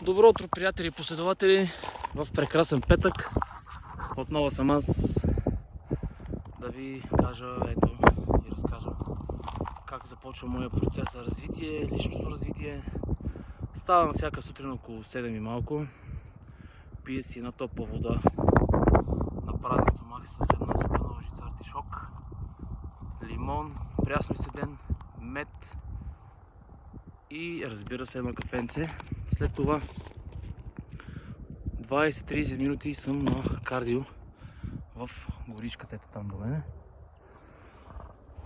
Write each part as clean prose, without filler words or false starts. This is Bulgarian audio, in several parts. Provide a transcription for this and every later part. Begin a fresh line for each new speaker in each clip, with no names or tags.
Добро утро, приятели и последователи, в прекрасен петък. Отново съм аз да ви кажа, и разкажа как започва моя процес за развитие, личностно развитие. Ставам всяка сутрин около 7 и малко, пия си една топла вода на празен стомах с една суплена лъжица артишок, лимон, прясно изцеден, мед и разбира се едно кафенце. След това 20-30 минути съм на кардио в горичката, ето там до мене.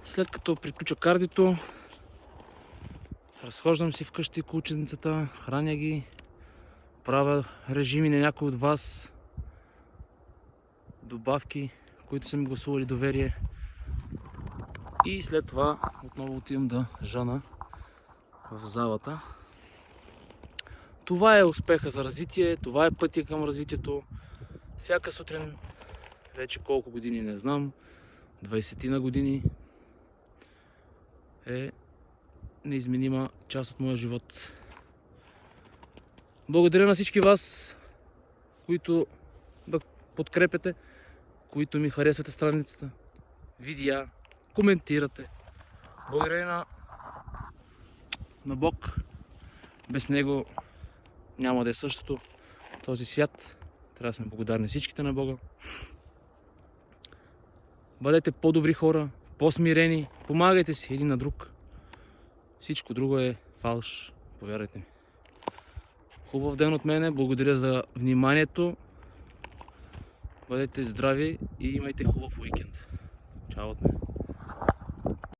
След като приключа кардиото, разхождам си вкъщи кученцата, храня ги, правя режими на някой от вас, добавки, които са ми гласували доверие, и след това отново отивам да жана в залата. Това е успеха за развитие, това е пътя към развитието. Всяка сутрин, вече колко години не знам, 20 години, е неизменима част от моя живот. Благодаря на всички вас, които да подкрепяте, които ми харесвате страницата, видеа, коментирате. Благодаря на Бог. Без Него няма да е същото този свят. Трябва да сме благодарни всичките на Бога. Бъдете по-добри хора, по-смирени, помагайте си един на друг. Всичко друго е фалш, повярвайте ми. Хубав ден от мене, благодаря за вниманието. Бъдете здрави и имайте хубав уикенд. Чао от мен.